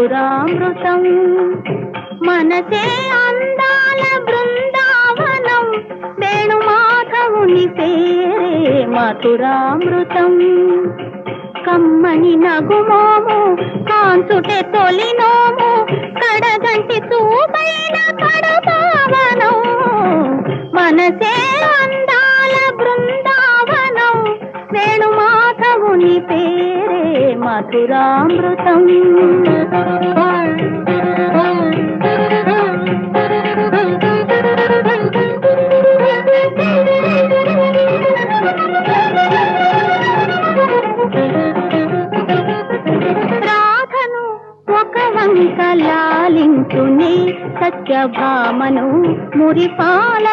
మధురామృతం మనసే అందాల బృందావనం వేణుమాధవుని పేరే మధురామృతం కమ్మని నగుమోము కాంచుటే తొలినోము కడగంటి చూపైన కడపావనం మనసే అందాల బృందావనం వేణుమాధవుని పేరే మధురామృతం రాధను ఒక వంక లాలించునే సత్యభామను మురిపాల